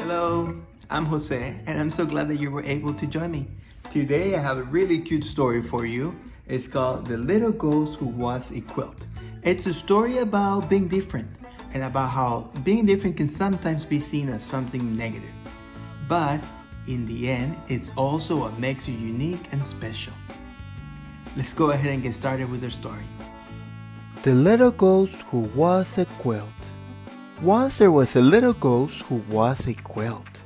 Hello, I'm Jose, and I'm so glad that you were able to join me. Today I have a really cute story for you. It's called The Little Ghost Who Was a Quilt. It's a story about being different and about how being different can sometimes be seen as something negative. But in the end, it's also what makes you unique and special. Let's go ahead and get started with our story. The Little Ghost Who Was a Quilt. Once there was a little ghost who was a quilt.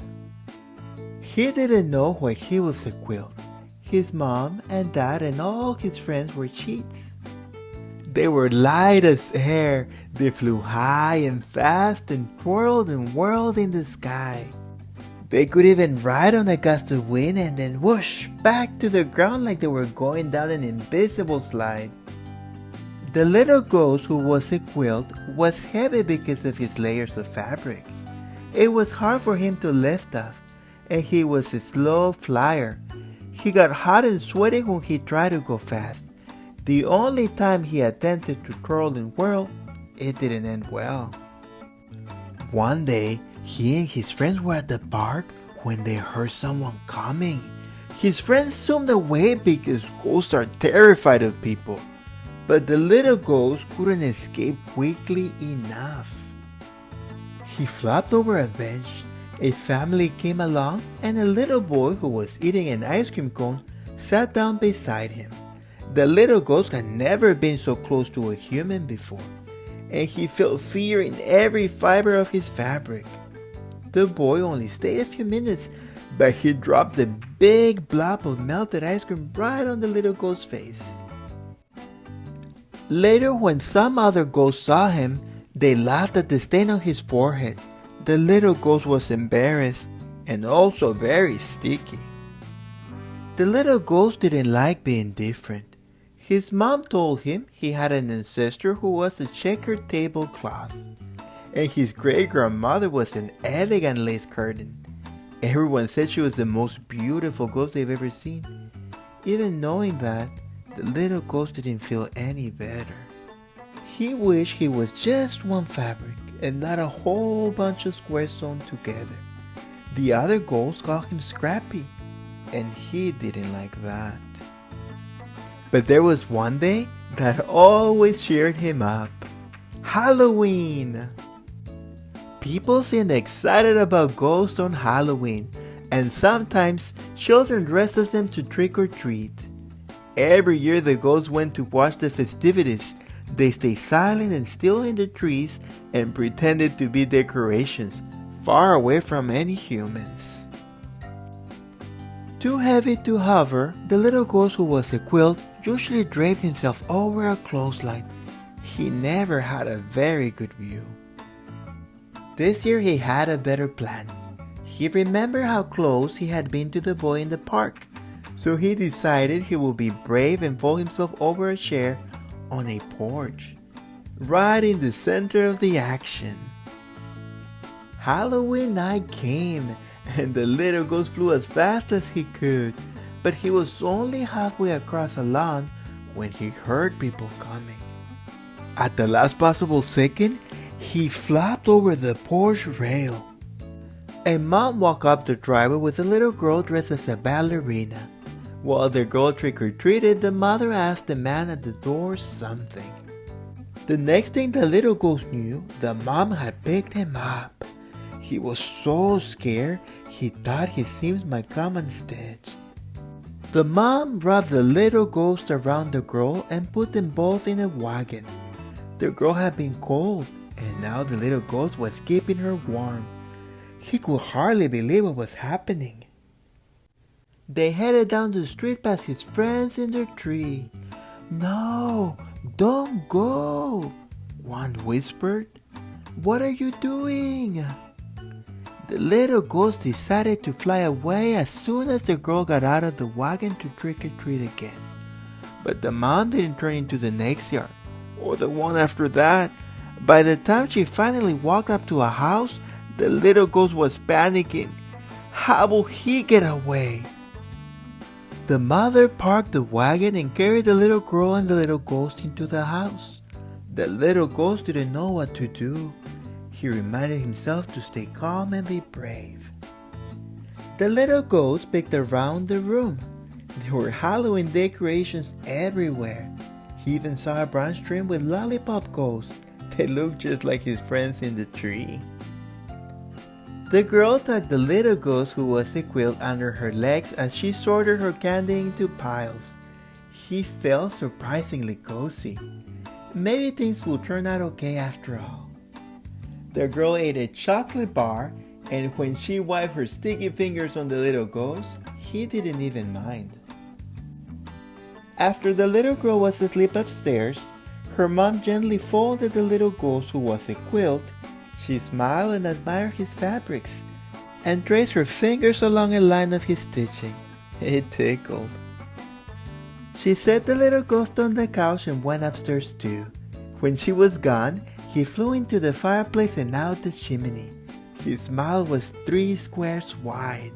He didn't know why he was a quilt. His mom and dad and all his friends were cheats. They were light as air. They flew high and fast and twirled and whirled in the sky. They could even ride on a gust of wind and then whoosh back to the ground like they were going down an invisible slide. The little ghost who was a quilt was heavy because of his layers of fabric. It was hard for him to lift off, and he was a slow flyer. He got hot and sweaty when he tried to go fast. The only time he attempted to twirl and whirl, it didn't end well. One day, he and his friends were at the park when they heard someone coming. His friends zoomed away because ghosts are terrified of people. But the little ghost couldn't escape quickly enough. He flopped over a bench. A family came along, and a little boy who was eating an ice cream cone sat down beside him. The little ghost had never been so close to a human before, and he felt fear in every fiber of his fabric. The boy only stayed a few minutes, but he dropped a big blob of melted ice cream right on the little ghost's face. Later, when some other ghosts saw him, they laughed at the stain on his forehead. The little ghost was embarrassed and also very sticky. The little ghost didn't like being different. His mom told him he had an ancestor who was a checkered tablecloth, and his great-grandmother was an elegant lace curtain. Everyone said she was the most beautiful ghost they've ever seen. Even knowing that, the little ghost didn't feel any better. He wished he was just one fabric and not a whole bunch of squares sewn together. The other ghosts called him Scrappy, and he didn't like that. But there was one day that always cheered him up. Halloween! People seemed excited about ghosts on Halloween, and sometimes children dressed as them to trick or treat. Every year the ghosts went to watch the festivities. They stayed silent and still in the trees and pretended to be decorations, far away from any humans. Too heavy to hover, the little ghost who was a quilt usually draped himself over a clothesline. He never had a very good view. This year he had a better plan. He remembered how close he had been to the boy in the park. So he decided he would be brave and fold himself over a chair on a porch, right in the center of the action. Halloween night came, and the little ghost flew as fast as he could, but he was only halfway across the lawn when he heard people coming. At the last possible second, he flopped over the porch rail. A mom walked up the driveway with a little girl dressed as a ballerina. While the girl trick-or-treated, the mother asked the man at the door something. The next thing the little ghost knew, the mom had picked him up. He was so scared, he thought his seams might come unstitched. The mom wrapped the little ghost around the girl and put them both in a wagon. The girl had been cold, and now the little ghost was keeping her warm. He could hardly believe what was happening. They headed down the street past his friends in their tree. "No, don't go," one whispered. "What are you doing?" The little ghost decided to fly away as soon as the girl got out of the wagon to trick or treat again. But the mom didn't turn into the next yard, or the one after that. By the time she finally walked up to a house, the little ghost was panicking. How will he get away? The mother parked the wagon and carried the little girl and the little ghost into the house. The little ghost didn't know what to do. He reminded himself to stay calm and be brave. The little ghost picked around the room. There were Halloween decorations everywhere. He even saw a branch trimmed with lollipop ghosts. They looked just like his friends in the tree. The girl tucked the little ghost who was a quilt under her legs as she sorted her candy into piles. He felt surprisingly cozy. Maybe things will turn out okay after all. The girl ate a chocolate bar, and when she wiped her sticky fingers on the little ghost, he didn't even mind. After the little girl was asleep upstairs, her mom gently folded the little ghost who was a quilt. She smiled and admired his fabrics, and traced her fingers along a line of his stitching. It tickled. She set the little ghost on the couch and went upstairs too. When she was gone, he flew into the fireplace and out the chimney. His smile was 3 squares wide.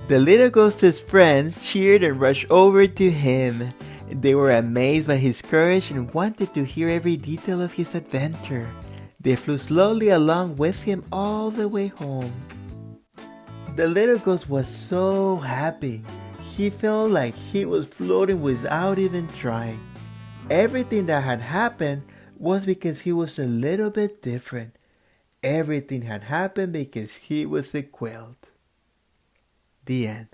The little ghost's friends cheered and rushed over to him. They were amazed by his courage and wanted to hear every detail of his adventure. They flew slowly along with him all the way home. The little ghost was so happy. He felt like he was floating without even trying. Everything that had happened was because he was a little bit different. Everything had happened because he was a quilt. The end.